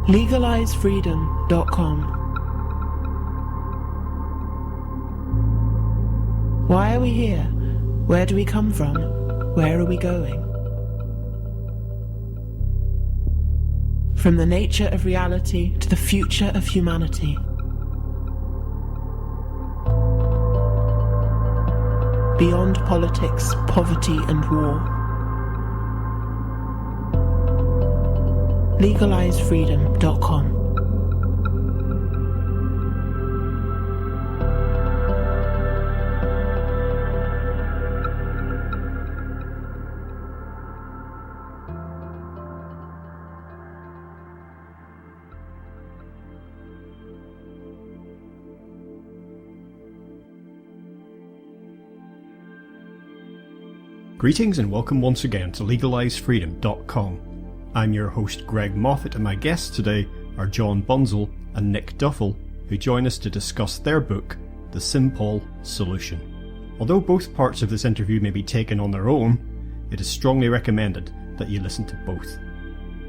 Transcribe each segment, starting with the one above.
legalizefreedom.com. Why are we here? Where do we come from? Where are we going? From the nature of reality to the future of humanity. Beyond politics, poverty and war. legalizefreedom.com. Greetings and welcome once again to legalizefreedom.com. I'm your host Greg Moffat, and my guests today are John Bunzl and Nick Duffell, who join us to discuss their book, The Simpol Solution. Although both parts of this interview may be taken on their own, it is strongly recommended that you listen to both.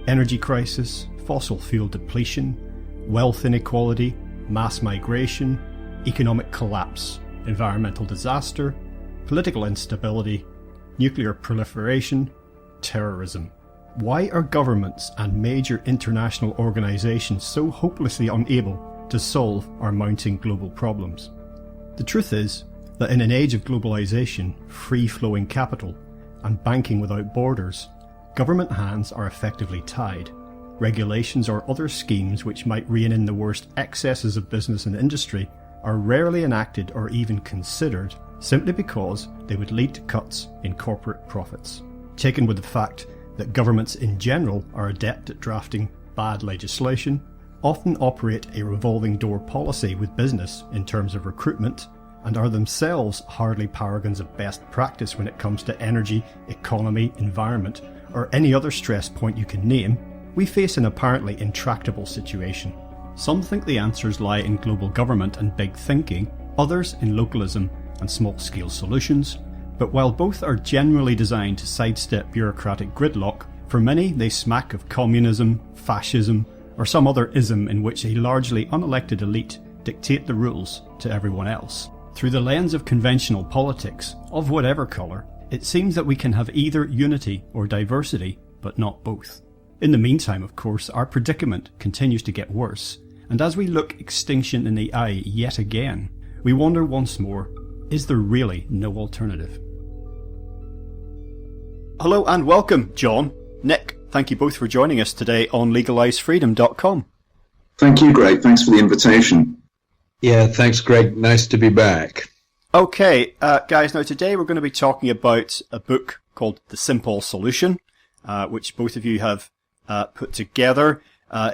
Energy crisis, fossil fuel depletion, wealth inequality, mass migration, economic collapse, environmental disaster, political instability, nuclear proliferation, terrorism. Why are governments and major international organisations so hopelessly unable to solve our mounting global problems? The truth is that in an age of globalization, free-flowing capital, and banking without borders, government hands are effectively tied. Regulations or other schemes which might rein in the worst excesses of business and industry are rarely enacted or even considered, simply because they would lead to cuts in corporate profits. Taken with the fact that governments in general are adept at drafting bad legislation, often operate a revolving door policy with business in terms of recruitment, and are themselves hardly paragons of best practice when it comes to energy, economy, environment, or any other stress point you can name, we face an apparently intractable situation. Some think the answers lie in global government and big thinking, others in localism and small-scale solutions, but while both are generally designed to sidestep bureaucratic gridlock, for many they smack of communism, fascism, or some other ism in which a largely unelected elite dictate the rules to everyone else. Through the lens of conventional politics, of whatever colour, it seems that we can have either unity or diversity, but not both. In the meantime, of course, our predicament continues to get worse, and as we look extinction in the eye yet again, we wonder once more, is there really no alternative? Hello and welcome, John. Nick, thank you both for joining us today on legalizefreedom.com. Thank you, Greg. Thanks for the invitation. Yeah, thanks, Greg. Nice to be back. Okay, guys, now today we're going to be talking about a book called The Simpol Solution, which both of you have put together.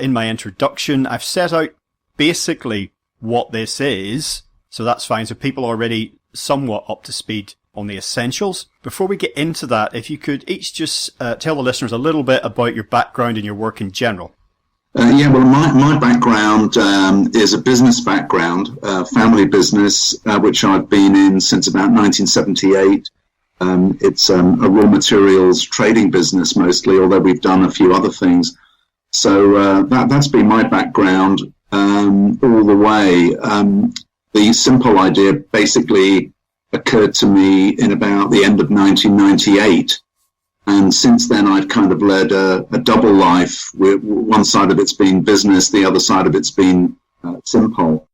In my introduction, I've set out basically what this is, so that's fine. So people are already somewhat up to speed on the essentials. Before we get into that, if you could each just tell the listeners a little bit about your background and your work in general. Well, my background is a business background, family business, which I've been in since about 1978. It's a raw materials trading business mostly, although we've done a few other things. So that's been my background all the way. The Simpol idea basically occurred to me in about the end of 1998. And since then, I've kind of led a double life. One side of it's been business, the other side of it's been Simpol.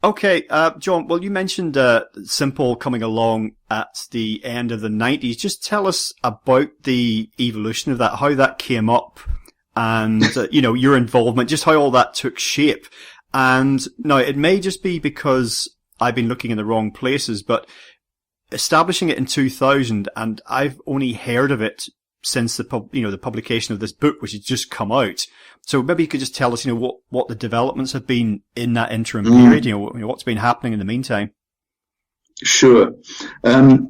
Okay, John, well, you mentioned Simpol coming along at the end of the 90s. Just tell us about the evolution of that, how that came up, and, your involvement, just how all that took shape. And now, it may just be because I've been looking in the wrong places, but establishing it in 2000, and I've only heard of it since the publication of this book, which has just come out. So maybe you could just tell us, what the developments have been in that interim period, what's been happening in the meantime. Sure. I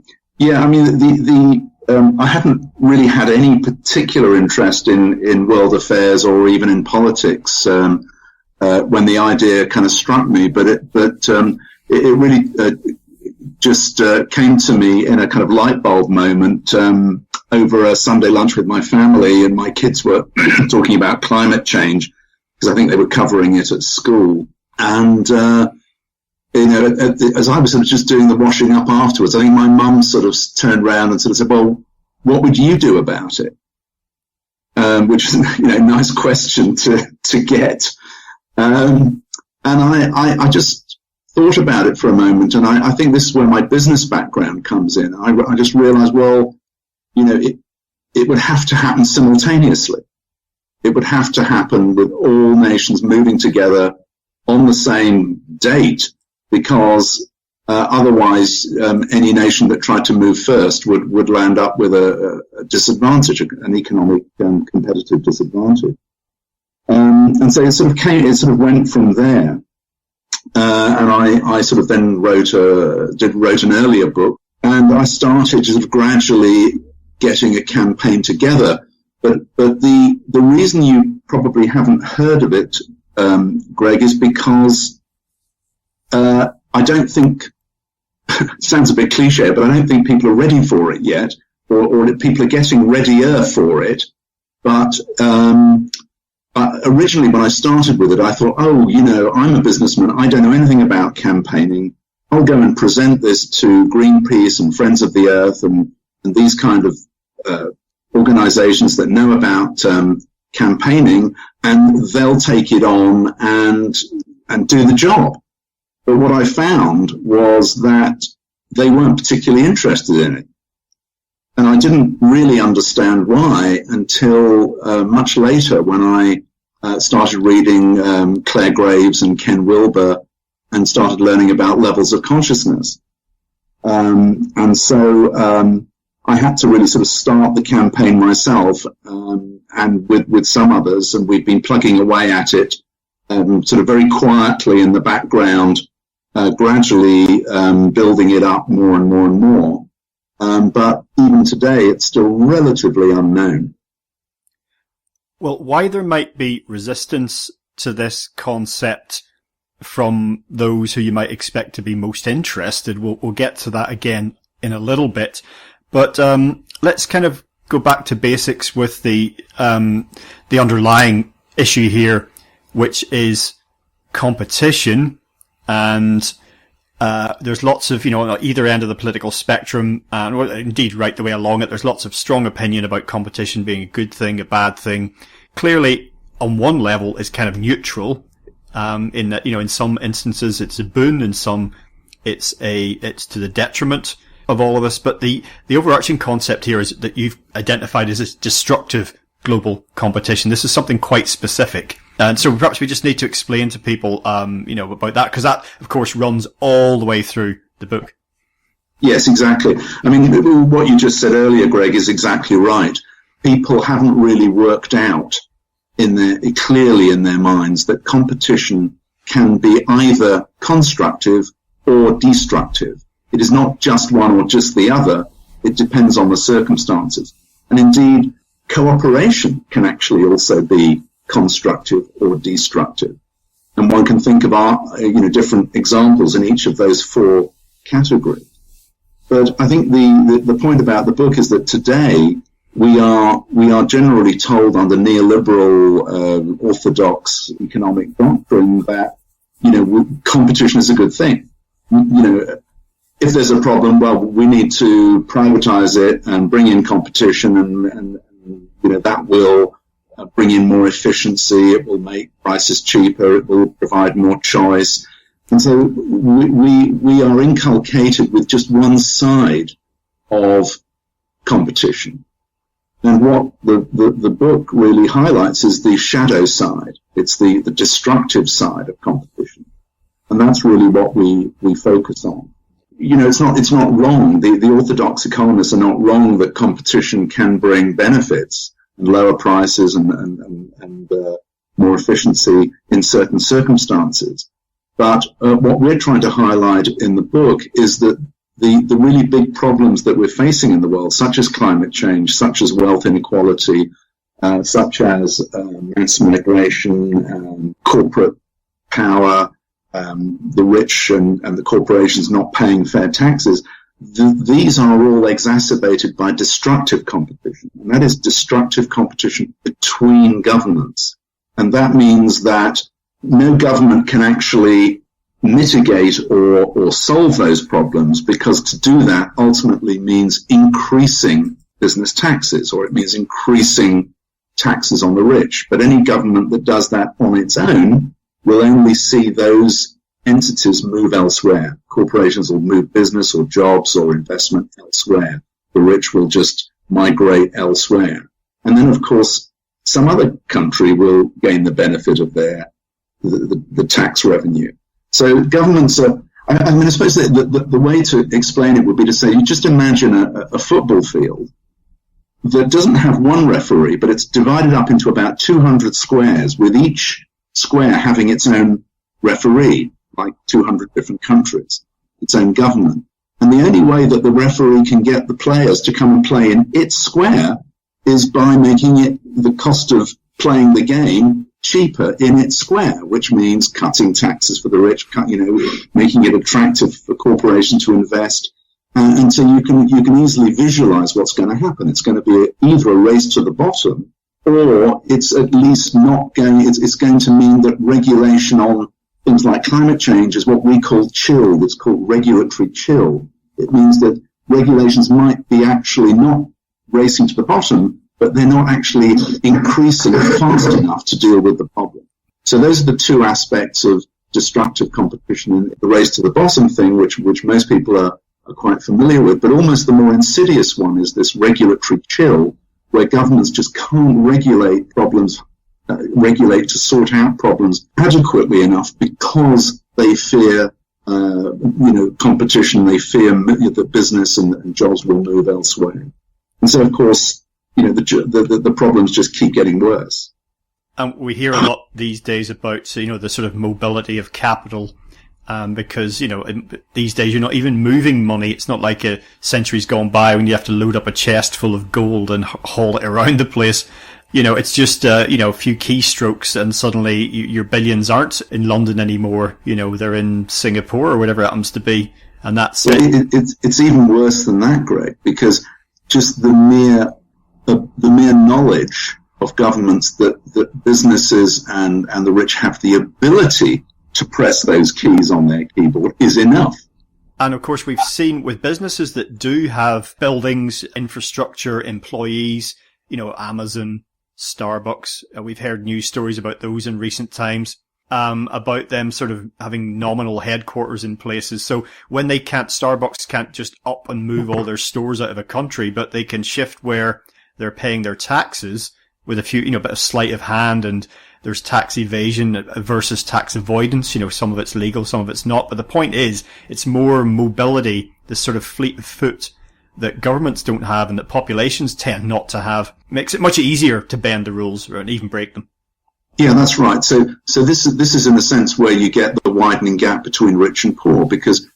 haven't really had any particular interest in world affairs or even in politics when the idea kind of struck me, but it really just came to me in a kind of light bulb moment over a Sunday lunch with my family, and my kids were talking about climate change. because I think they were covering it at school. And, as I was sort of just doing the washing up afterwards, I think my mum sort of turned around and sort of said, well, what would you do about it? Which is, a nice question to get. And I just thought about it for a moment, and I think this is where my business background comes in. I just realized, well, it would have to happen simultaneously. It would have to happen with all nations moving together on the same date, because otherwise any nation that tried to move first would land up with a disadvantage, an economic competitive disadvantage. And so it sort of went from there. And I sort of then wrote an earlier book, and I started sort of gradually getting a campaign together. But the reason you probably haven't heard of it, Greg, is because I don't think, it sounds a bit cliche, but I don't think people are ready for it yet, or people are getting readier for it. But originally when I started with it, I thought, I'm a businessman. I don't know anything about campaigning. I'll go and present this to Greenpeace and Friends of the Earth and these kind of organizations that know about campaigning, and they'll take it on and do the job. But what I found was that they weren't particularly interested in it. And I didn't really understand why until much later, when I started reading Claire Graves and Ken Wilber and started learning about levels of consciousness. And so I had to really sort of start the campaign myself, and with some others, and we've been plugging away at it sort of very quietly in the background, gradually building it up more and more and more. But even today, it's still relatively unknown. Well, why there might be resistance to this concept from those who you might expect to be most interested, we'll get to that again in a little bit. But let's kind of go back to basics with the underlying issue here, which is competition. And there's lots of, on either end of the political spectrum, and indeed right the way along it, there's lots of strong opinion about competition being a good thing, a bad thing. Clearly, on one level, it's kind of neutral, in that, in some instances it's a boon, in some it's to the detriment of all of us. But the overarching concept here is that you've identified as this destructive global competition. This is something quite specific. And so perhaps we just need to explain to people, about that, because that, of course, runs all the way through the book. Yes, exactly. I mean, what you just said earlier, Greg, is exactly right. People haven't really worked out clearly in their minds that competition can be either constructive or destructive. It is not just one or just the other. It depends on the circumstances. And indeed, cooperation can actually also be constructive or destructive. And one can think of different examples in each of those four categories. But I think the point about the book is that today we are generally told under neoliberal orthodox economic doctrine that competition is a good thing. If there's a problem, well, we need to privatize it and bring in competition, and that will bring in more efficiency. It will make prices cheaper. It will provide more choice. And so we are inculcated with just one side of competition. And what the book really highlights is the shadow side. It's the destructive side of competition. And that's really what we focus on. It's not wrong. The orthodox economists are not wrong that competition can bring benefits and lower prices and more efficiency in certain circumstances. But what we're trying to highlight in the book is that the really big problems that we're facing in the world, such as climate change, such as wealth inequality, such as mass migration, corporate power, the rich and the corporations not paying fair taxes, these are all exacerbated by destructive competition. And that is destructive competition between governments. And that means that no government can actually mitigate or solve those problems, because to do that ultimately means increasing business taxes, or it means increasing taxes on the rich. But any government that does that on its own will only see those entities move elsewhere. Corporations will move business or jobs or investment elsewhere. The rich will just migrate elsewhere. And then, of course, some other country will gain the benefit of the tax revenue. So governments are, I suppose the way to explain it would be to say, you just imagine a football field that doesn't have one referee, but it's divided up into about 200 squares, with each square having its own referee, like 200 different countries, its own government. And the only way that the referee can get the players to come and play in its square is by making it the cost of playing the game cheaper in its square, which means cutting taxes for the rich, making it attractive for corporations to invest. And so you can easily visualize what's going to happen. It's going to be either a race to the bottom, or it's at least it's going to mean that regulation on things like climate change is what we call chill. It's called regulatory chill. It means that regulations might be actually not racing to the bottom, but they're not actually increasing fast enough to deal with the problem. So those are the two aspects of destructive competition in the race to the bottom thing, which most people are quite familiar with. But almost the more insidious one is this regulatory chill, where governments just can't regulate to sort out problems adequately enough, because they fear competition. They fear that business and jobs will move elsewhere. And so, of course, the problems just keep getting worse. And we hear a lot these days about, the sort of mobility of capital, because, these days you're not even moving money. It's not like a centuries gone by when you have to load up a chest full of gold and haul it around the place. It's just, a few keystrokes, and suddenly your billions aren't in London anymore. They're in Singapore or whatever it happens to be. And that's it. It's even worse than that, Greg, because just the mere knowledge of governments that businesses and the rich have the ability to press those keys on their keyboard is enough. And of course, we've seen with businesses that do have buildings, infrastructure, employees, Amazon, Starbucks. We've heard news stories about those in recent times, about them sort of having nominal headquarters in places. So when Starbucks can't just up and move all their stores out of a country, but they can shift where they're paying their taxes with a few, bit of sleight of hand, and there's tax evasion versus tax avoidance. Some of it's legal, some of it's not. But the point is, it's more mobility, this sort of fleet of foot that governments don't have and that populations tend not to have. Makes it much easier to bend the rules and even break them. Yeah, that's right. So this is in a sense where you get the widening gap between rich and poor, because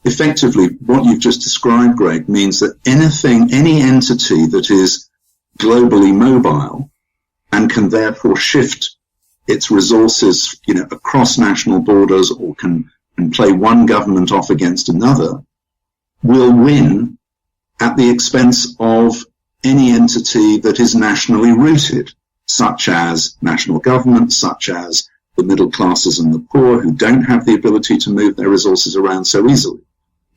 effectively what you've just described, Greg, means that any entity that is globally mobile and can therefore shift its resources, across national borders, or can play one government off against another, will win at the expense of any entity that is nationally rooted, such as national government, such as the middle classes and the poor, who don't have the ability to move their resources around so easily.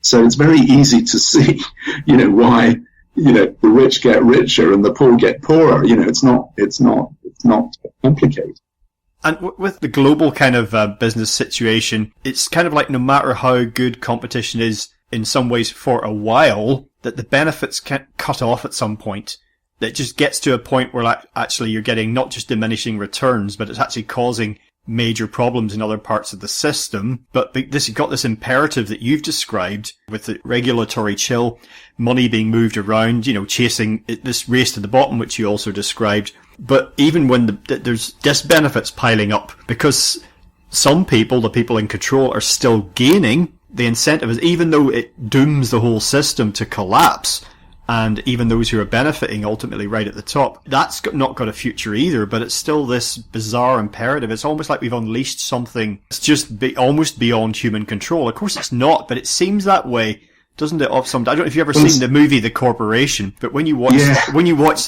So it's very easy to see, why, the rich get richer and the poor get poorer. It's not complicated. And with the global kind of business situation, it's kind of like no matter how good competition is in some ways for a while, that the benefits can't cut off at some point. That just gets to a point where actually you're getting not just diminishing returns, but it's actually causing major problems in other parts of the system. But you've got this imperative that you've described with the regulatory chill, money being moved around, chasing this race to the bottom, which you also described. But even when there's disbenefits piling up, because some people, the people in control, are still gaining, the incentive is, even though it dooms the whole system to collapse, and even those who are benefiting ultimately right at the top, that's not got a future either, but it's still this bizarre imperative. It's almost like we've unleashed something that's just almost beyond human control. Of course it's not, but it seems that way doesn't it? Of some, I don't know if you've ever seen the movie The Corporation, but when you watch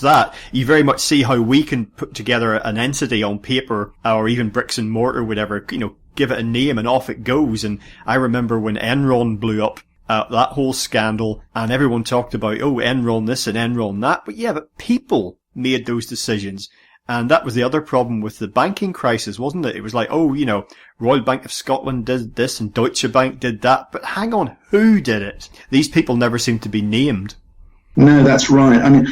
that, you very much see how we can put together an entity on paper or even bricks and mortar, whatever, give it a name and off it goes. And I remember when Enron blew up, that whole scandal, and everyone talked about, Enron this and Enron that. But people made those decisions. And that was the other problem with the banking crisis, wasn't it? It was like, Royal Bank of Scotland did this and Deutsche Bank did that. But hang on, who did it? These people never seem to be named. No, that's right. I mean,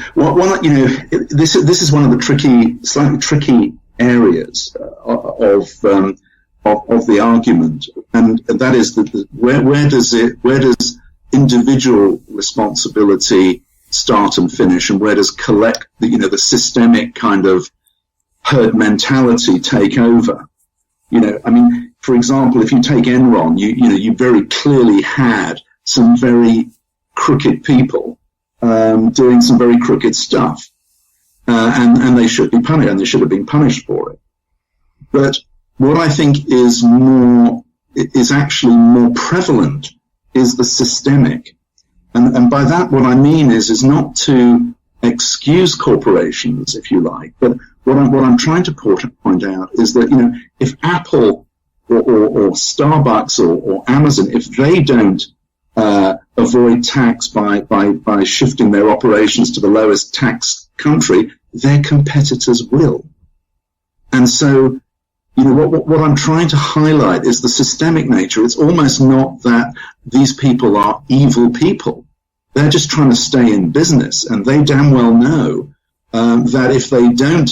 this is one of the slightly tricky areas of the argument, and that is that where does individual responsibility start and finish, and where does the systemic kind of herd mentality take over? For example, if you take Enron, you very clearly had some very crooked people doing some very crooked stuff, and they should be punished, and they should have been punished for it. But what I think is actually more prevalent is the systemic, and by that what I mean is not to excuse corporations, if you like, but what I'm trying to point out is that if Apple or Starbucks or Amazon, if they don't avoid tax by shifting their operations to the lowest tax country, their competitors will. And so, what I'm trying to highlight is the systemic nature. It's almost not that these people are evil people. They're just trying to stay in business, and they damn well know that if they don't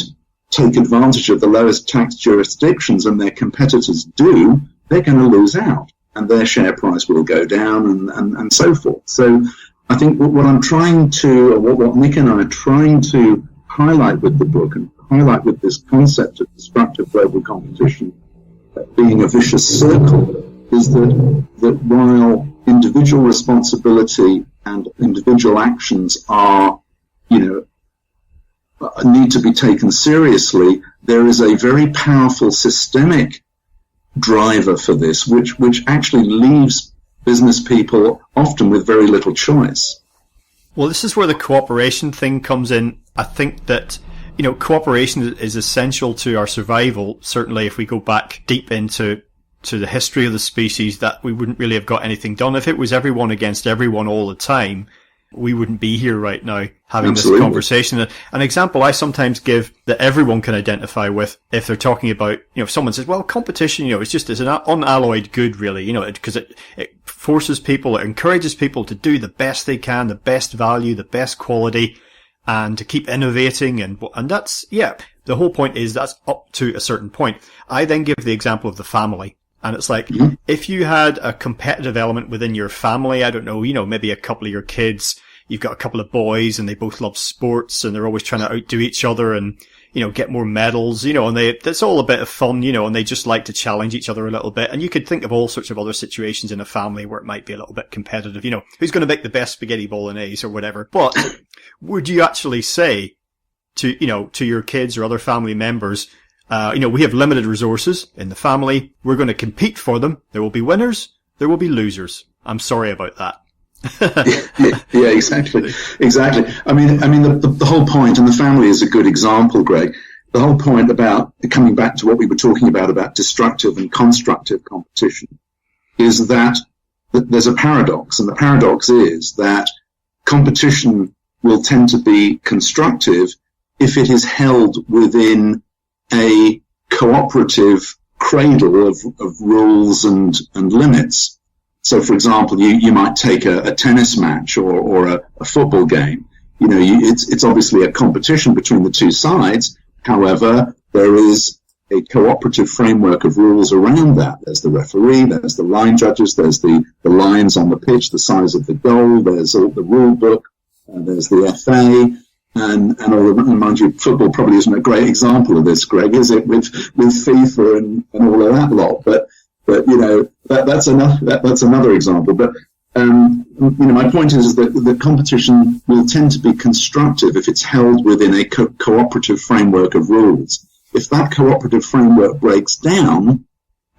take advantage of the lowest tax jurisdictions and their competitors do, they're going to lose out, and their share price will go down and so forth. So I think what Nick and I are trying to highlight with the book and highlight with this concept of destructive global competition being a vicious circle is that while individual responsibility and individual actions are, need to be taken seriously, there is a very powerful systemic driver for this, which actually leaves business people often with very little choice. Well, this is where the cooperation thing comes in. I think that, cooperation is essential to our survival. Certainly, if we go back deep into the history of the species, that we wouldn't really have got anything done. If it was everyone against everyone all the time, we wouldn't be here right now having Absolutely. This conversation. An example I sometimes give that everyone can identify with, if they're talking about, if someone says, well, competition, it's an unalloyed good, really, because it forces people, it encourages people to do the best they can, the best value, the best quality, and to keep innovating. And that's, the whole point is that's up to a certain point. I then give the example of the family. And it's like, if you had a competitive element within your family, I don't know, maybe a couple of your kids, you've got a couple of boys and they both love sports and they're always trying to outdo each other and, get more medals, and that's all a bit of fun, and they just like to challenge each other a little bit. And you could think of all sorts of other situations in a family where it might be a little bit competitive, who's going to make the best spaghetti bolognese or whatever. But would you actually say to your kids or other family members, we have limited resources in the family. We're going to compete for them. There will be winners. There will be losers. I'm sorry about that. yeah, exactly. I mean, the whole point, and the family is a good example, Greg. The whole point about coming back to what we were talking about destructive and constructive competition, is that there's a paradox, and the paradox is that competition will tend to be constructive if it is held within a cooperative cradle of rules and limits. So, for example, you might take a tennis match or a football game. It's obviously a competition between the two sides. However, there is a cooperative framework of rules around that. There's the referee, there's the line judges, there's the lines on the pitch, the size of the goal, there's all the rule book, there's the FA. And mind you, football probably isn't a great example of this, Greg, is it? With FIFA and all of that lot. But that's another example. But my point is that the competition will tend to be constructive if it's held within a cooperative framework of rules. If that cooperative framework breaks down,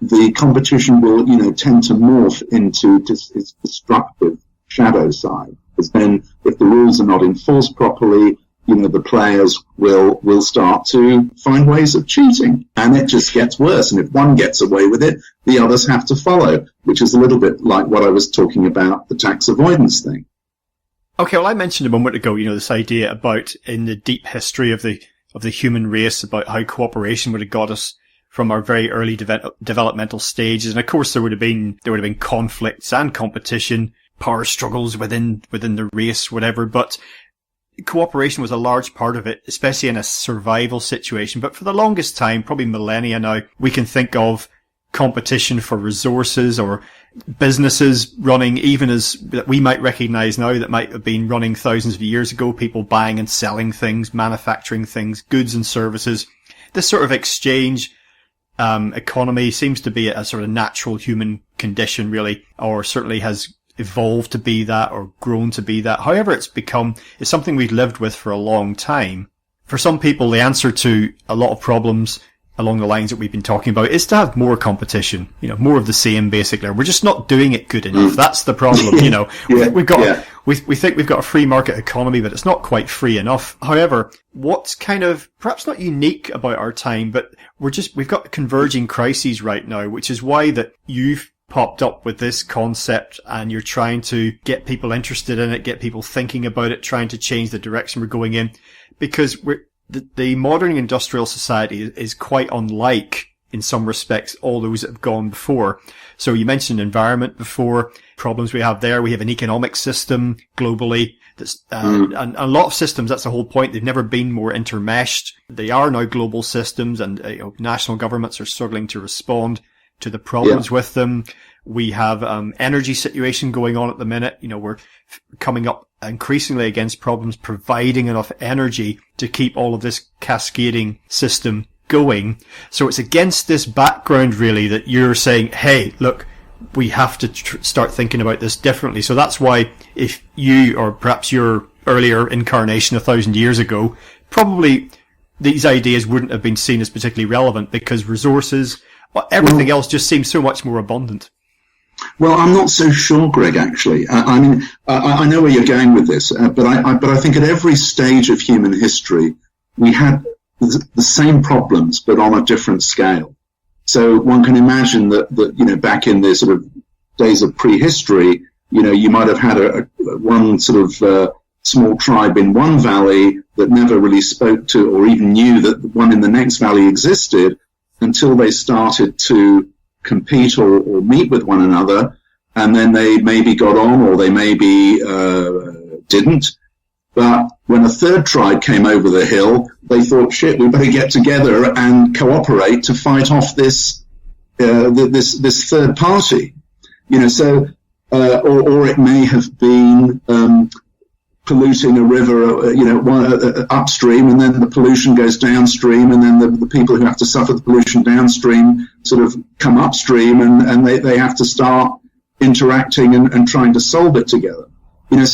the competition will tend to morph into its destructive shadow side. Because then if the rules are not enforced properly, the players will start to find ways of cheating, and it just gets worse. And if one gets away with it, the others have to follow, which is a little bit like what I was talking about, the tax avoidance thing. Okay, well, I mentioned a moment ago, this idea about in the deep history of the human race, about how cooperation would have got us from our very early developmental stages. And of course, there would have been conflicts and competition, power struggles within the race, whatever, but cooperation was a large part of it, especially in a survival situation. But for the longest time, probably millennia now, we can think of competition for resources or businesses running even as that we might recognize now that might have been running thousands of years ago, people buying and selling things, manufacturing things, goods and services. This sort of exchange economy seems to be a sort of natural human condition, really, or certainly has evolved to be that or grown to be that. However, it's something we've lived with for a long time. For some people, the answer to a lot of problems along the lines that we've been talking about is to have more competition, more of the same, basically. We're just not doing it good enough. That's the problem, we think we've got a free market economy, but it's not quite free enough. However, what's kind of perhaps not unique about our time, but we've got converging crises right now, which is why that you've popped up with this concept and you're trying to get people interested in it, get people thinking about it, trying to change the direction we're going in, because the modern industrial society is quite unlike, in some respects, all those that have gone before. So you mentioned environment before, problems we have there. We have an economic system globally that's, and a lot of systems, that's the whole point. They've never been more intermeshed. They are now global systems, and national governments are struggling to respond to the problems with them. We have energy situation going on at the minute. We're coming up increasingly against problems providing enough energy to keep all of this cascading system going. So it's against this background, really, that you're saying, hey, look, we have to start thinking about this differently. So that's why if you, or perhaps your earlier incarnation 1,000 years ago, probably these ideas wouldn't have been seen as particularly relevant because resources, everything else just seems so much more abundant. Well, I'm not so sure, Greg, actually. I know where you're going with this, but I think at every stage of human history, we had the same problems, but on a different scale. So one can imagine that back in the sort of days of prehistory, you might have had one sort of small tribe in one valley that never really spoke to or even knew that the one in the next valley existed until they started to compete or meet with one another, and then they maybe got on or they maybe didn't. But when a third tribe came over the hill, they thought, shit, we better get together and cooperate to fight off this third party. Or it may have been polluting a river, upstream, and then the pollution goes downstream, and then the people who have to suffer the pollution downstream sort of come upstream, and they have to start interacting and trying to solve it together. I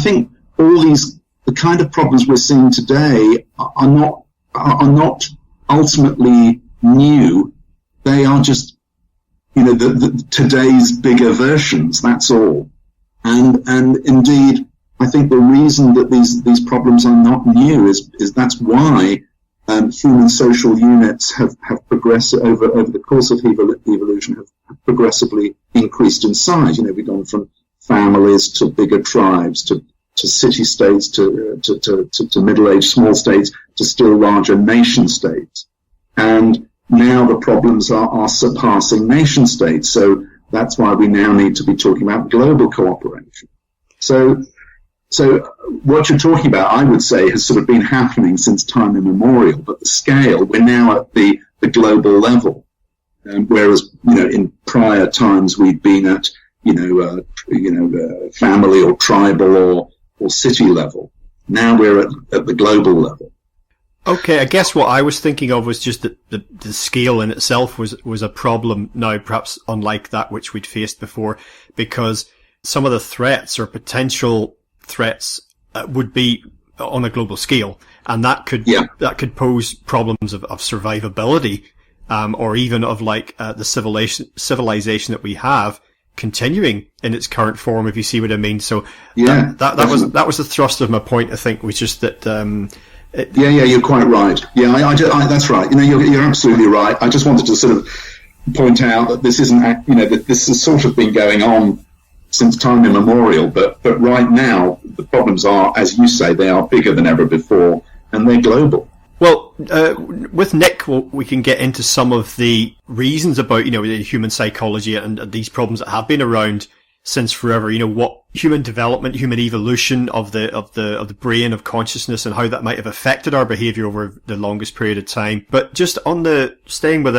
think all the kind of problems we're seeing today are not ultimately new. They are just, today's bigger versions. That's all. And indeed, I think the reason that these problems are not new is that's why human social units have progressed over the course of evolution, have progressively increased in size. We've gone from families to bigger tribes to city-states to middle-aged small states to still larger nation-states. And now the problems are surpassing nation-states. So that's why we now need to be talking about global cooperation. So what you're talking about, I would say, has sort of been happening since time immemorial, but the scale, we're now at the global level. Whereas, in prior times we'd been at, family or tribal or city level. Now we're at the global level. Okay, I guess what I was thinking of was just that the scale in itself was a problem now, perhaps unlike that which we'd faced before, because some of the threats or potential threats would be on a global scale, and that could pose problems of survivability, or even of the civilization that we have continuing in its current form, if you see what I mean. So yeah, that was the thrust of my point, I think, was just that. You're quite right. Yeah, that's right. You're absolutely right. I just wanted to sort of point out that this isn't, that this has sort of been going on since time immemorial, but right now the problems are, as you say, they are bigger than ever before, and they're global. Well, with Nick, we can get into some of the reasons about, human psychology and these problems that have been around since forever. What human development, human evolution of the brain, of consciousness, and how that might have affected our behavior over the longest period of time. But just staying with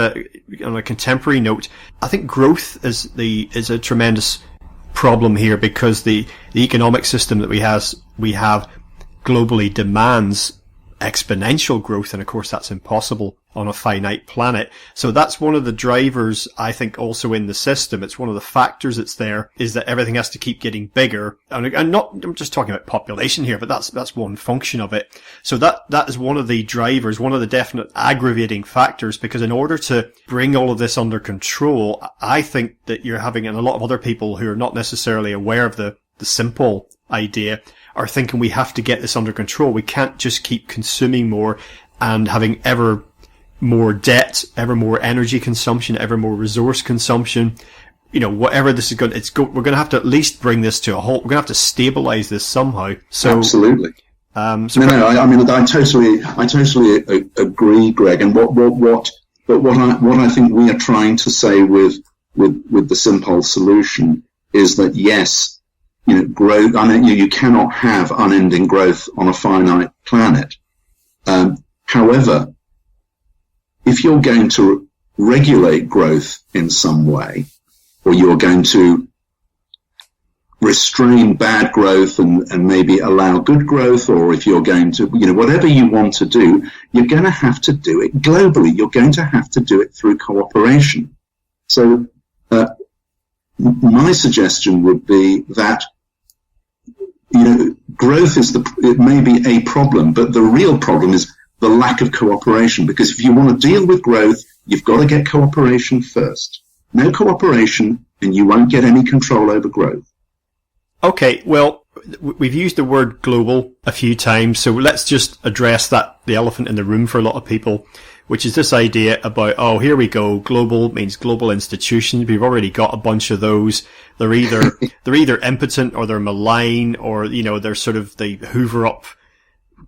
on a contemporary note, I think growth is a tremendous problem here, because the economic system that we have globally demands exponential growth, and of course that's impossible on a finite planet. So that's one of the drivers, I think, also in the system. It's one of the factors that's there, is that everything has to keep getting bigger. And I'm just talking about population here, but that's one function of it. So that is one of the drivers, one of the definite aggravating factors, because in order to bring all of this under control, I think that you're having, and a lot of other people who are not necessarily aware of the Simpol idea are thinking, we have to get this under control. We can't just keep consuming more and having ever more debt, ever more energy consumption, ever more resource consumption. Whatever this is going, we're going to have to at least bring this to a halt. We're going to have to stabilize this somehow. So absolutely. I totally agree, Greg. And what I think we are trying to say with the Simpol solution is that, yes, growth. You cannot have unending growth on a finite planet. However, if you're going to regulate growth in some way, or you're going to restrain bad growth and maybe allow good growth, or if you're going to, whatever you want to do, you're going to have to do it globally. You're going to have to do it through cooperation. So, my suggestion would be that, growth it may be a problem, but the real problem is the lack of cooperation. Because if you want to deal with growth, you've got to get cooperation first. No cooperation, and you won't get any control over growth. Okay, well, we've used the word global a few times, so let's just address the elephant in the room for a lot of people, which is this idea about, here we go, global means global institutions. We've already got a bunch of those. They're either impotent, or they're malign, or, they're they hoover up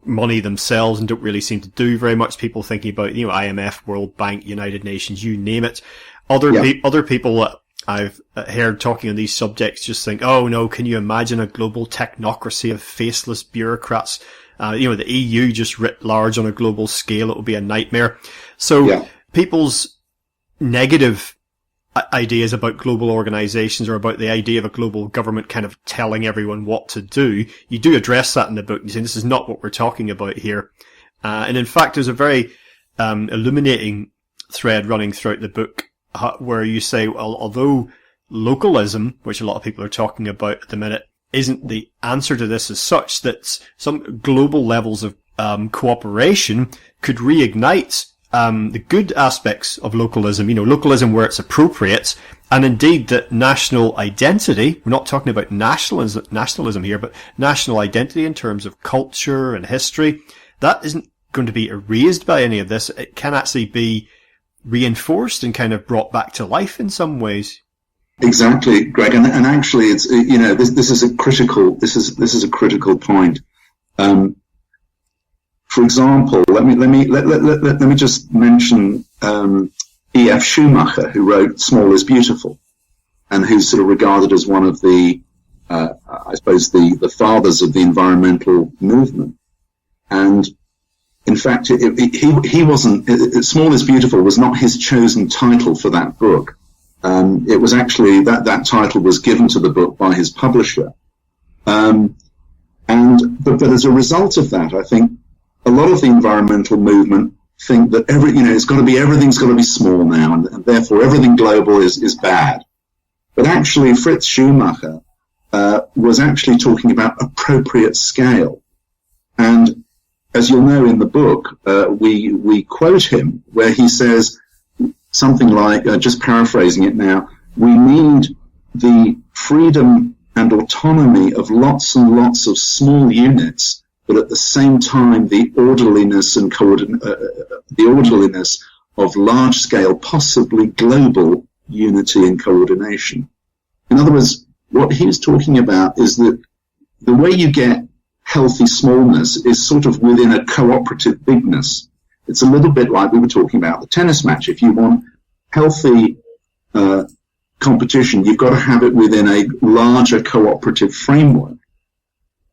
money themselves and don't really seem to do very much. People thinking about, IMF, World Bank, United Nations, you name it. Other people that I've heard talking on these subjects just think, oh no, can you imagine a global technocracy of faceless bureaucrats? The EU just writ large on a global scale, it will be a nightmare. So people's negative ideas about global organizations, or about the idea of a global government kind of telling everyone what to do, you do address that in the book. You say, this is not what we're talking about here. And in fact, there's a very illuminating thread running throughout the book, where you say, well, although localism, which a lot of people are talking about at the minute, isn't the answer to this as such, that some global levels of cooperation could reignite the good aspects of localism, localism where it's appropriate, and indeed that national identity, we're not talking about nationalism here, but national identity in terms of culture and history, that isn't going to be erased by any of this. It can actually be reinforced and kind of brought back to life in some ways. Exactly, Greg, and actually, it's this is a critical point. For example, let me just mention E.F. Schumacher, who wrote "Small is Beautiful," and who's sort of regarded as one of the, I suppose, the fathers of the environmental movement. And in fact, he wasn't. "Small is Beautiful" was not his chosen title for that book. It was actually that title was given to the book by his publisher. But as a result of that, I think a lot of the environmental movement think that everything's got to be small now, and therefore everything global is bad. But actually, Fritz Schumacher was actually talking about appropriate scale. And as you'll know in the book, we quote him where he says something like, just paraphrasing it now, we need the freedom and autonomy of lots and lots of small units, but at the same time the orderliness and the orderliness of large-scale, possibly global unity and coordination. In other words, what he was talking about is that the way you get healthy smallness is sort of within a cooperative bigness. It's a little bit like we were talking about the tennis match. If you want healthy competition, you've got to have it within a larger cooperative framework.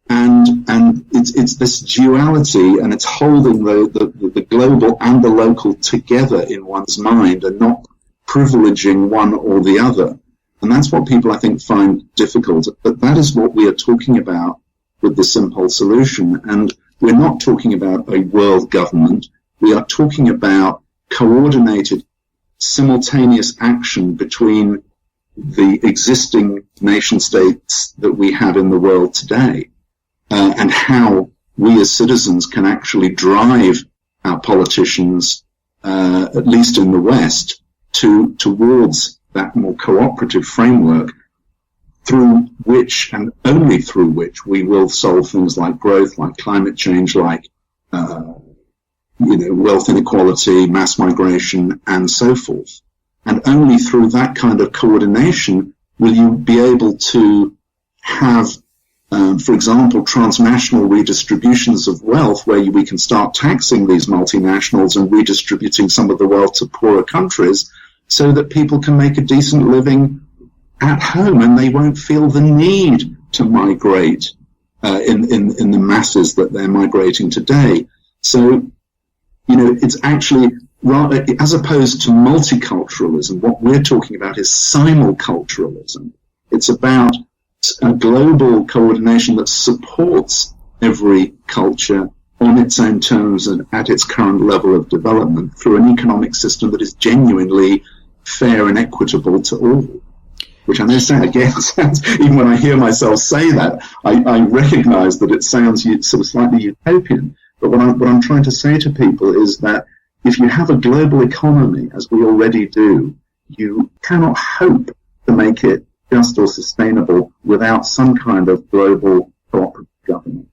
And it's this duality, and it's holding the global and the local together in one's mind and not privileging one or the other. And that's what people, I think, find difficult. But that is what we are talking about with the Simpol Solution. And we're not talking about a world government. We are talking about coordinated, simultaneous action between the existing nation states that we have in the world today, and how we as citizens can actually drive our politicians, at least in the West, towards that more cooperative framework through which, and only through which, we will solve things like growth, like climate change, like wealth inequality, mass migration, and so forth. And only through that kind of coordination will you be able to have, for example, transnational redistributions of wealth, where we can start taxing these multinationals and redistributing some of the wealth to poorer countries, so that people can make a decent living at home and they won't feel the need to migrate in the masses that they're migrating today. So, it's actually rather, as opposed to multiculturalism, what we're talking about is simulculturalism. It's about a global coordination that supports every culture on its own terms and at its current level of development through an economic system that is genuinely fair and equitable to all. Which I know sounds, even when I hear myself say that, I recognize that it sounds sort of slightly utopian. But what I'm trying to say to people is that if you have a global economy, as we already do, you cannot hope to make it just or sustainable without some kind of global cooperative government.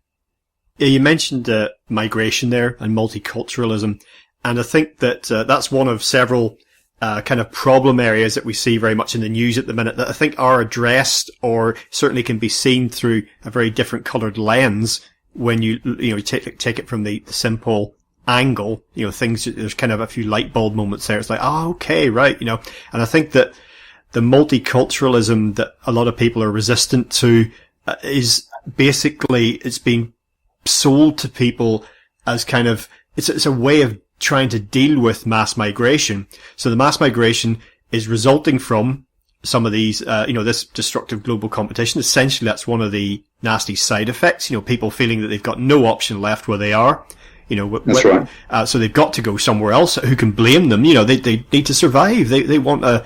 Yeah, you mentioned migration there and multiculturalism, and I think that that's one of several kind of problem areas that we see very much in the news at the minute that I think are addressed, or certainly can be seen through a very different coloured lens when you take it from the Simpol angle. There's kind of a few light bulb moments there. It's like, okay, right, and I think that the multiculturalism that a lot of people are resistant to is basically, it's being sold to people as kind of, it's a way of trying to deal with mass migration. So the mass migration is resulting from some of these, this destructive global competition. Essentially, that's one of the nasty side effects. People feeling that they've got no option left where they are. That's right. So they've got to go somewhere else. Who can blame them? They need to survive. They want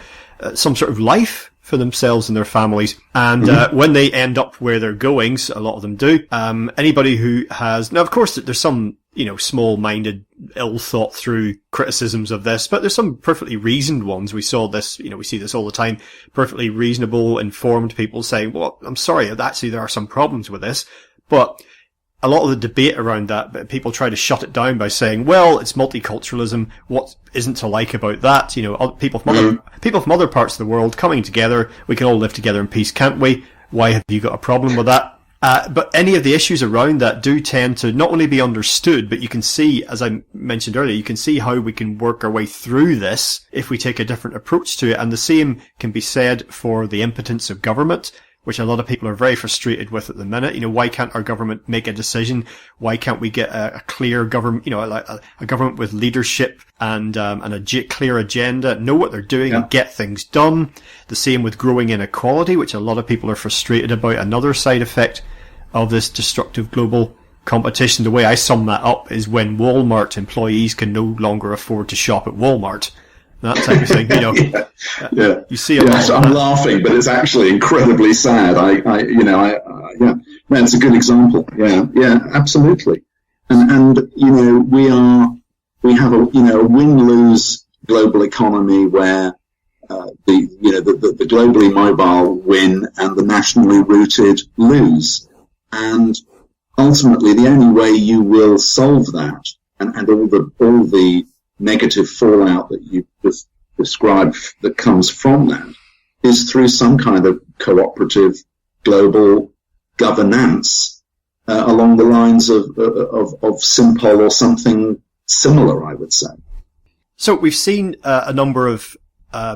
some sort of life for themselves and their families. And when they end up where they're going, so a lot of them do. Anybody who has, now of course there's some small-minded, ill-thought-through criticisms of this, but there's some perfectly reasoned ones. We saw this, we see this all the time, perfectly reasonable, informed people saying, well, I'm sorry, actually there are some problems with this. But a lot of the debate around that, people try to shut it down by saying, well, it's multiculturalism, what isn't to like about that? People from other parts of the world coming together, we can all live together in peace, can't we? Why have you got a problem with that? But any of the issues around that do tend to not only be understood, but you can see, as I mentioned earlier, you can see how we can work our way through this if we take a different approach to it. And the same can be said for the impotence of government, which a lot of people are very frustrated with at the minute. Why can't our government make a decision? Why can't we get a clear government, a government with leadership and a clear agenda, know what they're doing and get things done? The same with growing inequality, which a lot of people are frustrated about. Another side effect of this destructive global competition. The way I sum that up is when Walmart employees can no longer afford to shop at Walmart. That type of thing, Yeah. You see a lot of I'm that. laughing, but it's actually incredibly sad. It's a good example. Yeah, absolutely. And we have a win-lose global economy where the globally mobile win and the nationally rooted lose. And ultimately, the only way you will solve that and all the negative fallout that you just described that comes from that is through some kind of cooperative global governance along the lines of Simpol or something similar, I would say. So we've seen a number of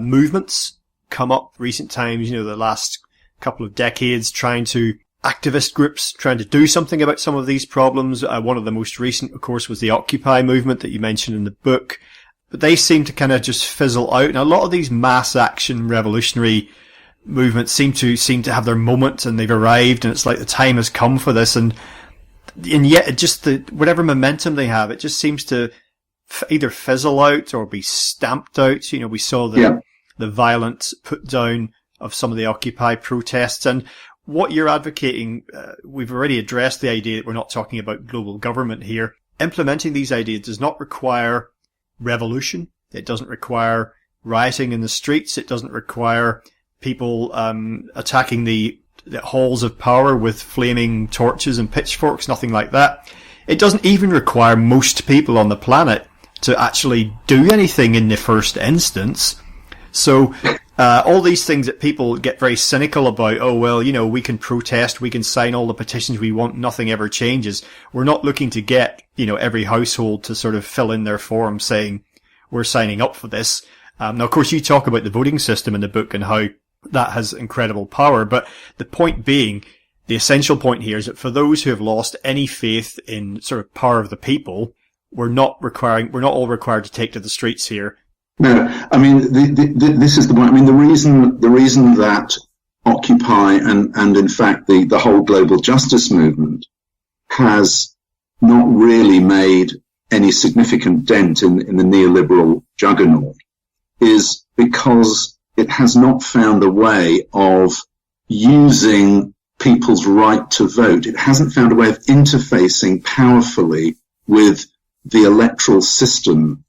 movements come up recent times, the last couple of decades, activist groups trying to do something about some of these problems. One of the most recent, of course, was the Occupy movement that you mentioned in the book. But they seem to kind of just fizzle out. And a lot of these mass action revolutionary movements seem to have their moment, and they've arrived, and it's like the time has come for this. And yet it just, whatever momentum they have, it just seems to either fizzle out or be stamped out. We saw the violent put down of some of the Occupy protests. And what you're advocating, we've already addressed the idea that we're not talking about global government here. Implementing these ideas does not require revolution. It doesn't require rioting in the streets. It doesn't require people attacking the halls of power with flaming torches and pitchforks, nothing like that. It doesn't even require most people on the planet to actually do anything in the first instance. So all these things that people get very cynical about, we can protest, we can sign all the petitions we want, nothing ever changes. We're not looking to get, every household to sort of fill in their form saying, we're signing up for this. Now, of course, you talk about the voting system in the book and how that has incredible power, but the point being, the essential point here is that for those who have lost any faith in sort of power of the people, we're not all required to take to the streets here. No, I mean, this is the point. I mean, the reason that Occupy and in fact the whole global justice movement has not really made any significant dent in the neoliberal juggernaut is because it has not found a way of using people's right to vote. It hasn't found a way of interfacing powerfully with the electoral system.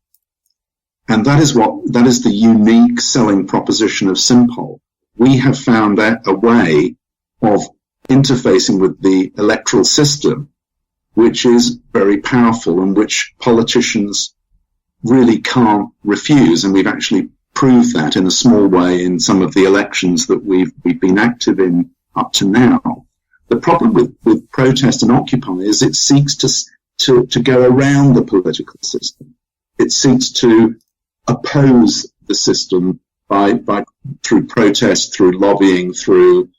And that is the unique selling proposition of Simpol. We have found a way of interfacing with the electoral system, which is very powerful and which politicians really can't refuse. And we've actually proved that in a small way in some of the elections that we've been active in up to now. The problem with protest and Occupy is it seeks to go around the political system. It seeks to oppose the system by through protest, through lobbying, through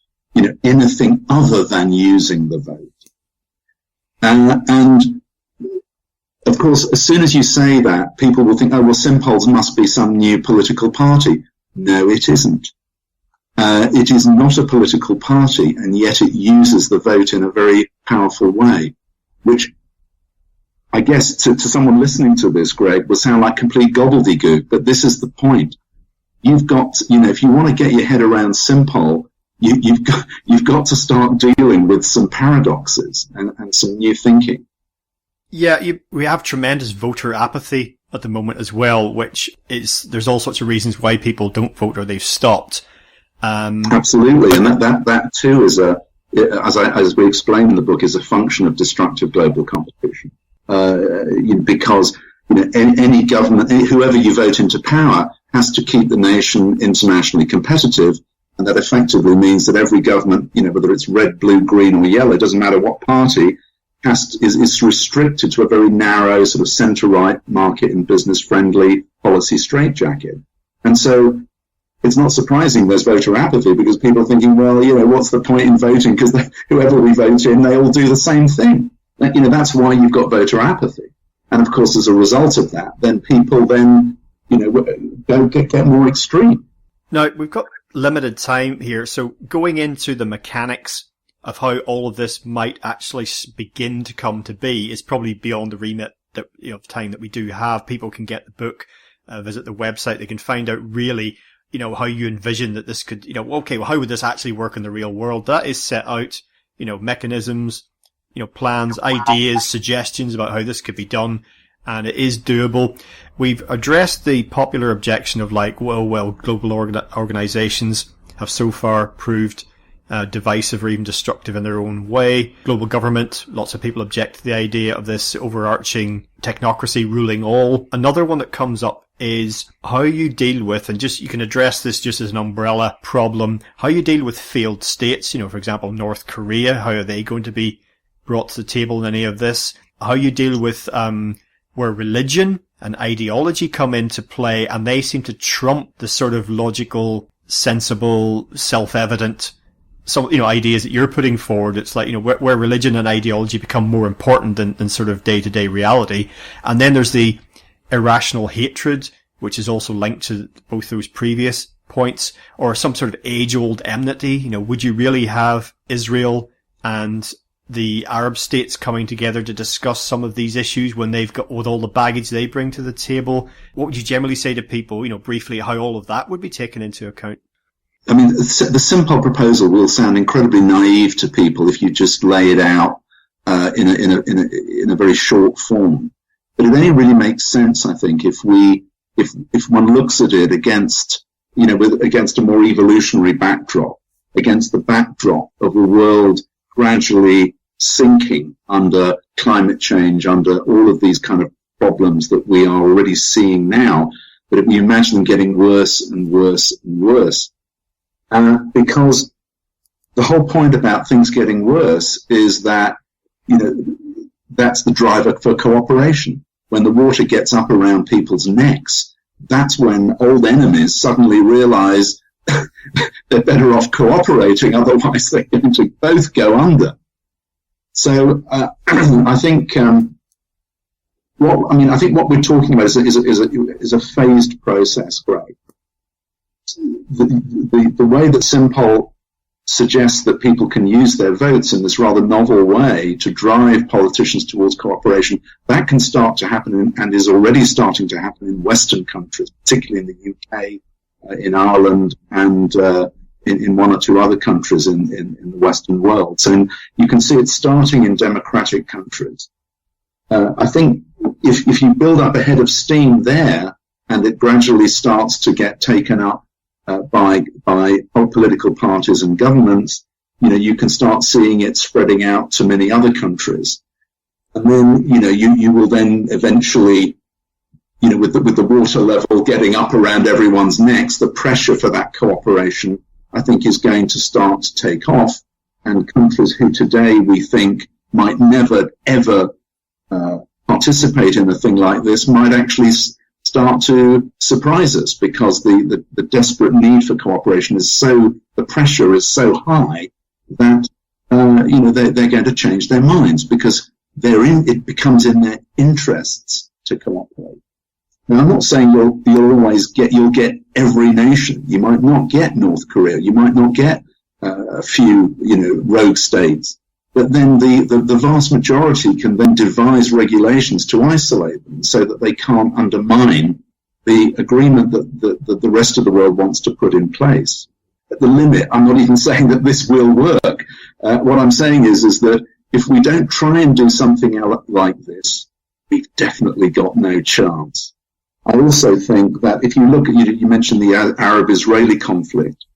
anything other than using the vote. And of course, as soon as you say that, people will think, Simpol's must be some new political party. No, it isn't. It is not a political party, and yet it uses the vote in a very powerful way, which I guess to someone listening to this, Greg, will sound like complete gobbledygook, but this is the point. You've got, if you want to get your head around Simpol, you've got to start dealing with some paradoxes and some new thinking. Yeah, we have tremendous voter apathy at the moment as well, which there's all sorts of reasons why people don't vote or they've stopped. Absolutely, and that too is as we explain in the book, is a function of destructive global competition. Because any government, whoever you vote into power, has to keep the nation internationally competitive, and that effectively means that every government, whether it's red, blue, green, or yellow, it doesn't matter what party, is restricted to a very narrow sort of centre-right, market and business-friendly policy straitjacket. And so it's not surprising there's voter apathy, because people are thinking, what's the point in voting? Because whoever we vote in, they all do the same thing. That's why you've got voter apathy. And of course, as a result of that, then people get more extreme. Now, we've got limited time here, so going into the mechanics of how all of this might actually begin to come to be is probably beyond the remit that, of time that we do have. People can get the book, visit the website, they can find out really, how you envision that this could, how would this actually work in the real world? That is set out, mechanisms, plans, ideas, suggestions about how this could be done. and it is doable. We've addressed the popular objection of global organizations have so far proved divisive or even destructive in their own way. Global government, lots of people object to the idea of this overarching technocracy ruling all. Another one that comes up is how you deal with, and you can address this just as an umbrella problem, how you deal with failed states. For example, North Korea, how are they going to be brought to the table in any of this? How you deal with where religion and ideology come into play, and they seem to trump the sort of logical, sensible, self-evident ideas that you're putting forward. It's like, where religion and ideology become more important than sort of day-to-day reality. And then there's the irrational hatred, which is also linked to both those previous points, or some sort of age-old enmity. Would you really have Israel and the Arab states coming together to discuss some of these issues when they've got, with all the baggage they bring to the table? What would you generally say to people, briefly, how all of that would be taken into account? I mean, the Simpol proposal will sound incredibly naive to people if you just lay it out in a very short form. But it only really makes sense, I think, if one looks at it against a more evolutionary backdrop, against the backdrop of a world gradually sinking under climate change, under all of these kind of problems that we are already seeing now, but if we imagine them getting worse and worse and worse. Because the whole point about things getting worse is that, that's the driver for cooperation. When the water gets up around people's necks, that's when old enemies suddenly realize they're better off cooperating, otherwise they're going to both go under. So I think what we're talking about is a phased process, Greg. The way that Simpol suggests that people can use their votes in this rather novel way to drive politicians towards cooperation, that can start to happen and is already starting to happen in Western countries, particularly in the UK, in Ireland, and in one or two other countries in the Western world. So you can see it starting in democratic countries. I think if you build up a head of steam there and it gradually starts to get taken up by political parties and governments, you can start seeing it spreading out to many other countries. And then, you will then eventually, with the water level getting up around everyone's necks, the pressure for that cooperation, I think, is going to start to take off. And countries who today we think might never, ever participate in a thing like this might actually start to surprise us, because the desperate need for cooperation is the pressure is so high that, they're going to change their minds, because it becomes in their interests to cooperate. Now, I'm not saying you'll get every nation. You might not get North Korea. You might not get a few, rogue states. But then the vast majority can then devise regulations to isolate them so that they can't undermine the agreement that the rest of the world wants to put in place. At the limit, I'm not even saying that this will work. What I'm saying is that if we don't try and do something like this, we've definitely got no chance. I also think that if you look at, you mentioned the Arab-Israeli conflict.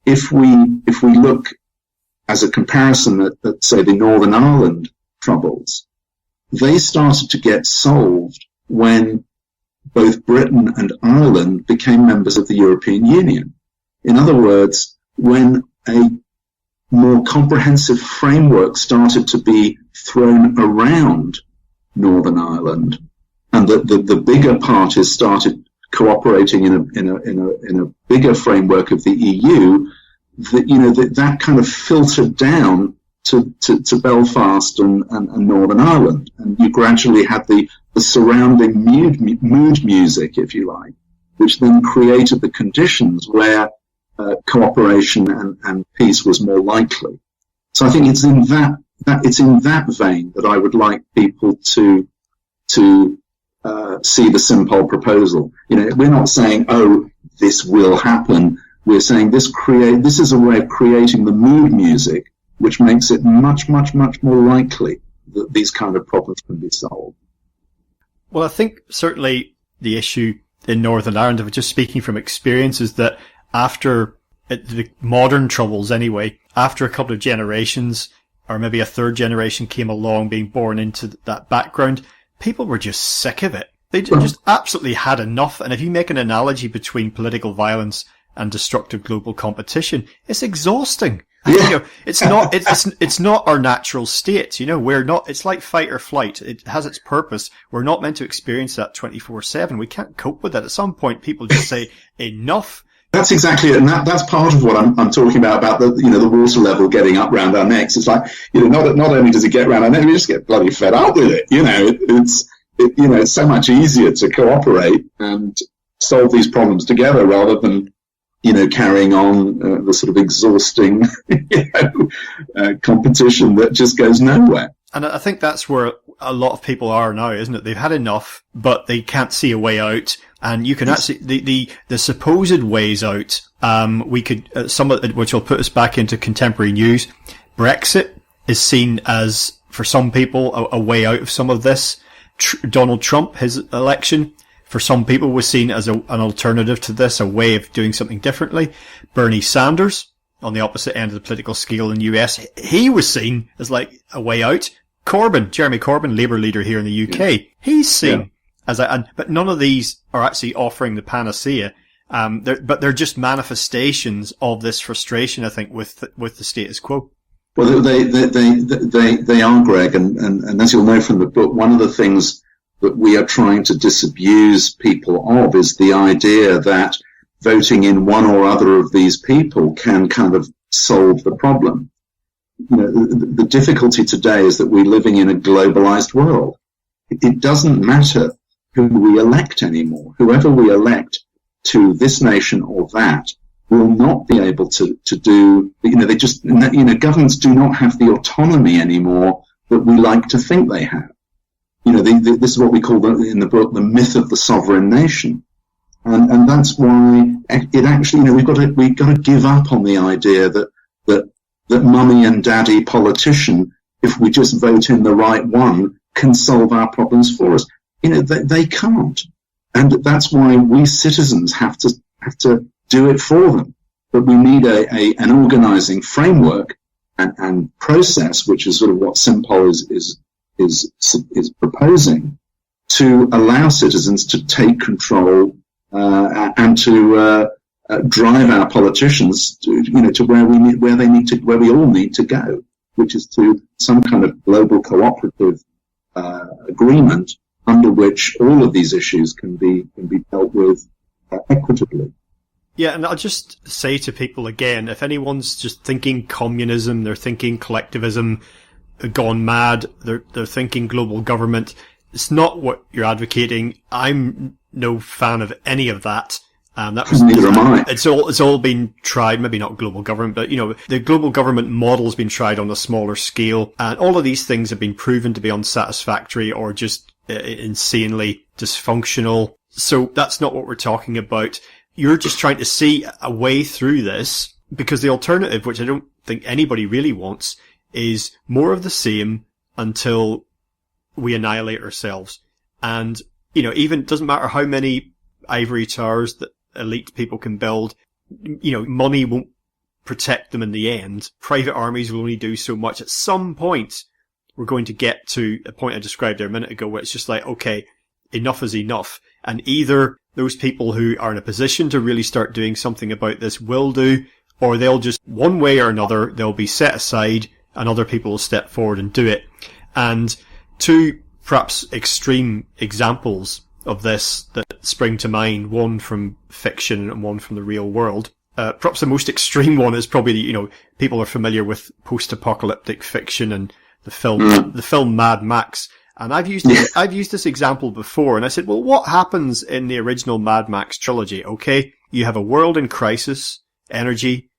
If we look as a comparison at, say, the Northern Ireland troubles, they started to get solved when both Britain and Ireland became members of the European Union. In other words, when a more comprehensive framework started to be thrown around Northern Ireland, and the bigger parties started cooperating in a bigger framework of the EU, that kind of filtered down to Belfast and Northern Ireland, and you gradually had the surrounding mood music, if you like, which then created the conditions where cooperation and peace was more likely. So I think it's in that vein that I would like people to see the Simpol proposal. We're not saying, this will happen. We're saying this is a way of creating the mood music, which makes it much, much, much more likely that these kind of problems can be solved. Well, I think certainly the issue in Northern Ireland, if I'm just speaking from experience, is that after the modern troubles anyway, after a couple of generations, or maybe a third generation came along being born into that background, people were just sick of it. They just absolutely had enough. And if you make an analogy between political violence and destructive global competition, it's exhausting. Yeah. You know, it's not our natural state. You know, we're not, it's like fight or flight. It has its purpose. We're not meant to experience that 24/7. We can't cope with it. At some point, people just say enough. That's exactly it, and that's part of what I'm talking about the the water level getting up round our necks. It's like, not only does it get round our necks, we just get bloody fed up with it. It's so much easier to cooperate and solve these problems together rather than carrying on the sort of exhausting competition that just goes nowhere. And I think that's where a lot of people are now, isn't it? They've had enough, but they can't see a way out. And you can actually, the supposed ways out, we could, which will put us back into contemporary news. Brexit is seen as, for some people, a way out of some of this. Donald Trump, his election, for some people was seen as an alternative to this, a way of doing something differently. Bernie Sanders, on the opposite end of the political scale in the US, he was seen as like a way out. Jeremy Corbyn, Labour leader here in the UK, he's seen as but none of these are actually offering the panacea. But they're just manifestations of this frustration, I think, with the status quo. Well, they are, Greg, and as you'll know from the book, one of the things that we are trying to disabuse people of is the idea that voting in one or other of these people can kind of solve the problem. The difficulty today is that we're living in a globalized world. It doesn't matter who we elect anymore. Whoever we elect to this nation or that will not be able to do, governments do not have the autonomy anymore that we like to think they have. This is what we call in the book the myth of the sovereign nation. And that's why it actually, we've got to give up on the idea that mummy and daddy politician, if we just vote in the right one, can solve our problems for us. They can't. And that's why we citizens have to do it for them. But we need an organizing framework and process, which is sort of what Simpol is proposing, to allow citizens to take control and to drive our politicians to where we all need to go, which is to some kind of global cooperative agreement under which all of these issues can be dealt with equitably. Yeah, and I'll just say to people again, if anyone's just thinking communism, they're thinking collectivism, gone mad, they're thinking global government, it's not what you're advocating. I'm no fan of any of that. Neither am I. It's all been tried, maybe not global government, but the global government model's been tried on a smaller scale, and all of these things have been proven to be unsatisfactory or just insanely dysfunctional. So that's not what we're talking about. You're just trying to see a way through this, because the alternative, which I don't think anybody really wants, is more of the same until we annihilate ourselves. And, even doesn't matter how many ivory towers that elite people can build, money won't protect them in the end. Private armies will only do so much. At some point, we're going to get to a point I described there a minute ago where it's just like, okay, enough is enough. And either those people who are in a position to really start doing something about this will do, or they'll just, one way or another, they'll be set aside and other people will step forward and do it. And two perhaps extreme examples of this that spring to mind, one from fiction and one from the real world. Perhaps the most extreme one is probably, people are familiar with post-apocalyptic fiction and the film Mad Max. And I've used this example before, and I said, well, what happens in the original Mad Max trilogy? Okay, you have a world in crisis, energy,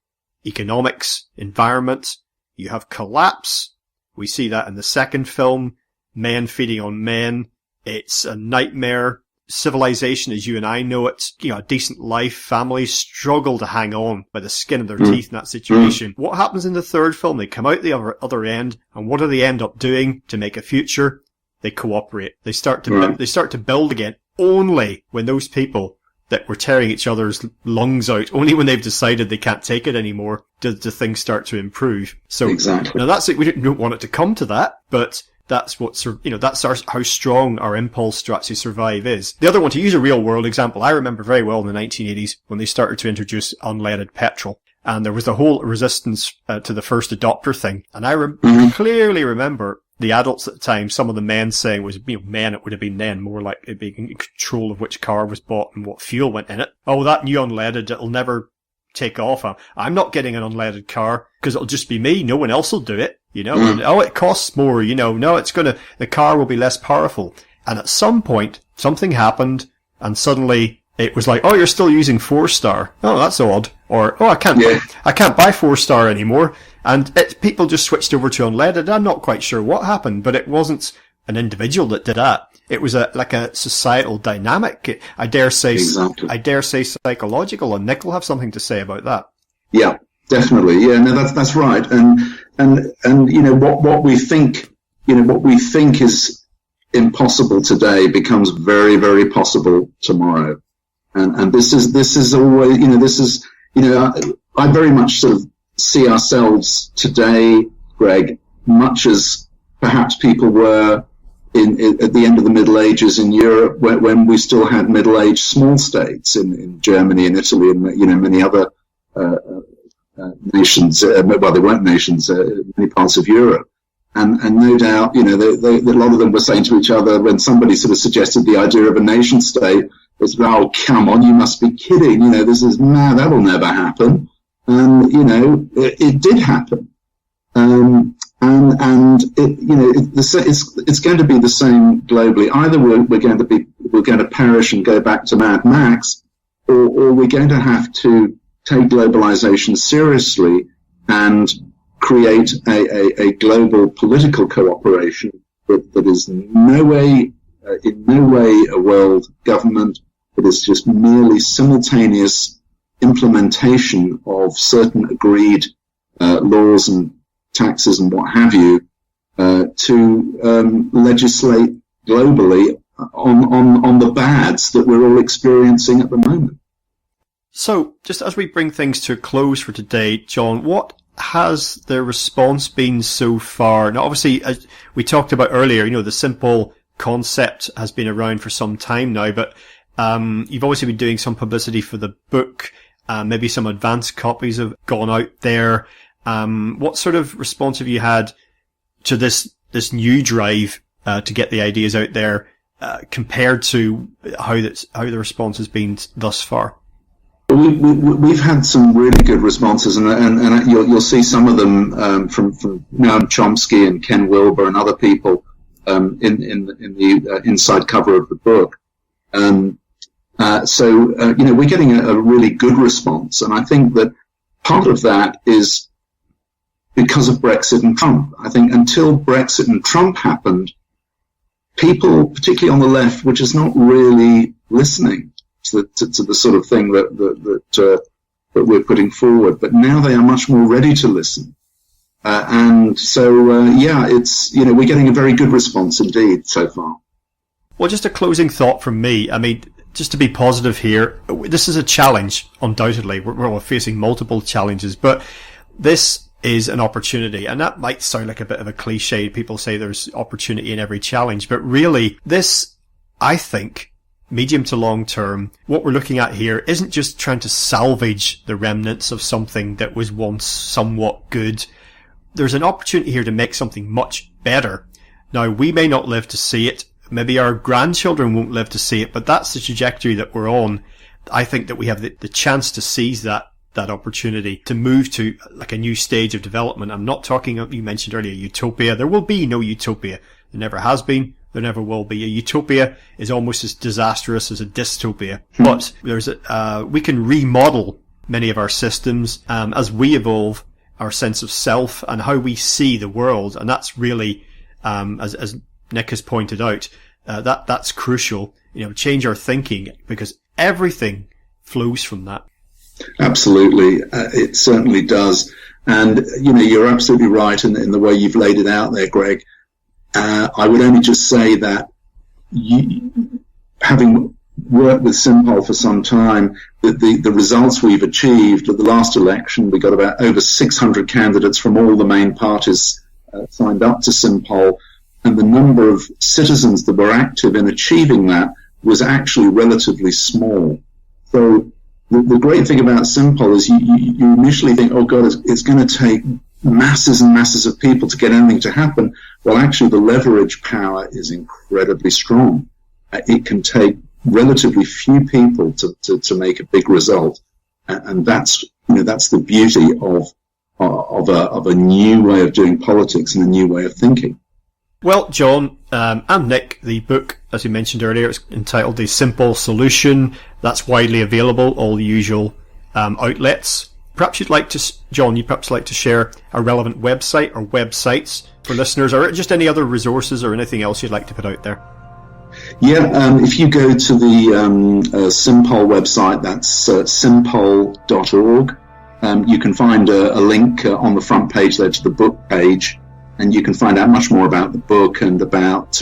economics, environment. You have collapse. We see that in the second film, men feeding on men. It's a nightmare. Civilization as you and I know it, a decent life, families struggle to hang on by the skin of their teeth in that situation. What happens in the third film? They come out the other end, and what do they end up doing to make a future? they cooperate. They start to build again only when those people that were tearing each other's lungs out, only when they've decided they can't take it anymore, do things start to improve. So exactly. Now that's it. We don't want it to come to that, but that's how strong our impulse to actually survive is. The other one, to use a real world example, I remember very well in the 1980s when they started to introduce unleaded petrol. And there was the whole resistance to the first adopter thing. And I clearly remember the adults at the time, some of the men saying men, it would have been then more like it being in control of which car was bought and what fuel went in it. Oh, that new unleaded, it'll never take off. I'm not getting an unleaded car because it'll just be me. No one else will do it, And, it costs more, no, the car will be less powerful. And at some point, something happened and suddenly it was like, oh, you're still using 4-star. Oh, that's odd. Or, oh, I can't buy 4-star anymore. And people just switched over to unleaded. I'm not quite sure what happened, but it wasn't an individual that did that. It was like a societal dynamic. I dare say psychological, and Nick will have something to say about that. Yeah, definitely. Yeah, no, that's right. And what we think is impossible today becomes very, very possible tomorrow. And this is always, I very much sort of see ourselves today, Greg, much as perhaps people were at the end of the Middle Ages in Europe, when we still had middle-aged small states in Germany and Italy and, many other, nations, they weren't nations, many parts of Europe. And no doubt, a lot of them were saying to each other when somebody sort of suggested the idea of a nation state, it's, oh, come on, you must be kidding. This is mad. That'll never happen. And, it did happen. And it's going to be the same globally. Either we're going to perish and go back to Mad Max, or we're going to have to take globalization seriously and create a global political cooperation that is in no way a world government. It is just merely simultaneous implementation of certain agreed laws and taxes and what have you to legislate globally on the bads that we're all experiencing at the moment. So, just as we bring things to a close for today, John, what has the response been so far? Now, obviously, as we talked about earlier, the Simpol concept has been around for some time now, but you've obviously been doing some publicity for the book. Maybe some advanced copies have gone out there. What sort of response have you had to this new drive to get the ideas out there compared to how the response has been thus far? We've had some really good responses, and you'll see some of them from Noam Chomsky and Ken Wilber and other people in the inside cover of the book. So we're getting a really good response, and I think that part of that is because of Brexit and Trump. I think until Brexit and Trump happened, people, particularly on the left, were just not really listening to the sort of thing that we're putting forward. But now they are much more ready to listen. And so, it's, we're getting a very good response indeed so far. Well, just a closing thought from me. I mean, just to be positive here, this is a challenge, undoubtedly. We're facing multiple challenges, but this is an opportunity. And that might sound like a bit of a cliche. People say there's opportunity in every challenge, but really this, I think, medium to long term, what we're looking at here isn't just trying to salvage the remnants of something that was once somewhat good. There's an opportunity here to make something much better. Now, we may not live to see it. Maybe our grandchildren won't live to see it, but that's the trajectory that we're on. I think that we have the chance to seize that opportunity to move to like a new stage of development. I'm not talking, you mentioned earlier, utopia. There will be no utopia. There never has been. There never will be. A utopia is almost as disastrous as a dystopia. But we can remodel many of our systems as we evolve our sense of self and how we see the world. And that's really, as Nick has pointed out, that's crucial. Change our thinking, because everything flows from that. Absolutely. It certainly does. And, you're absolutely right in the way you've laid it out there, Greg. I would only just say that having worked with Simpol for some time, the results we've achieved at the last election, we got about over 600 candidates from all the main parties signed up to Simpol, and the number of citizens that were active in achieving that was actually relatively small. So the great thing about Simpol is you initially think, oh God, it's going to take masses and masses of people to get anything to happen. Well, actually, the leverage power is incredibly strong. It can take relatively few people to make a big result, and that's the beauty of a new way of doing politics and a new way of thinking. Well, John and Nick, the book, as we mentioned earlier, it's entitled The Simpol Solution. That's widely available, all the usual outlets. Perhaps you'd like to, John, share a relevant website or websites for listeners, or just any other resources or anything else you'd like to put out there. Yeah, if you go to the Simpol website, that's simpol.org. You can find a link on the front page there to the book page, and you can find out much more about the book and about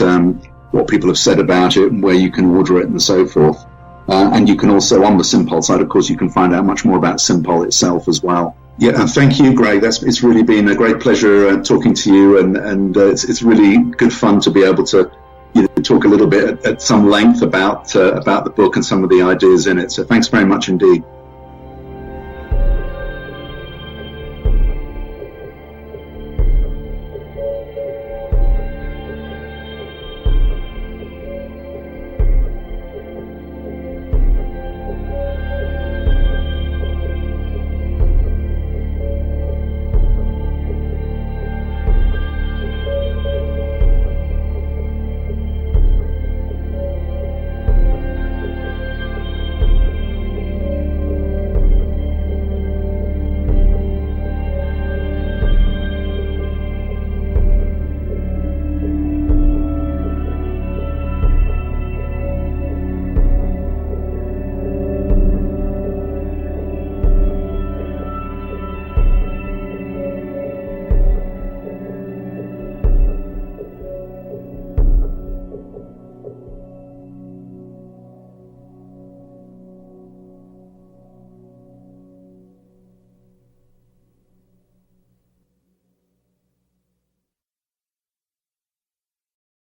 what people have said about it and where you can order it and so forth. And you can also, on the Simpol side, of course, you can find out much more about Simpol itself as well. Yeah, thank you, Greg. It's really been a great pleasure talking to you, and it's really good fun to be able to talk a little bit at some length about the book and some of the ideas in it. So thanks very much indeed.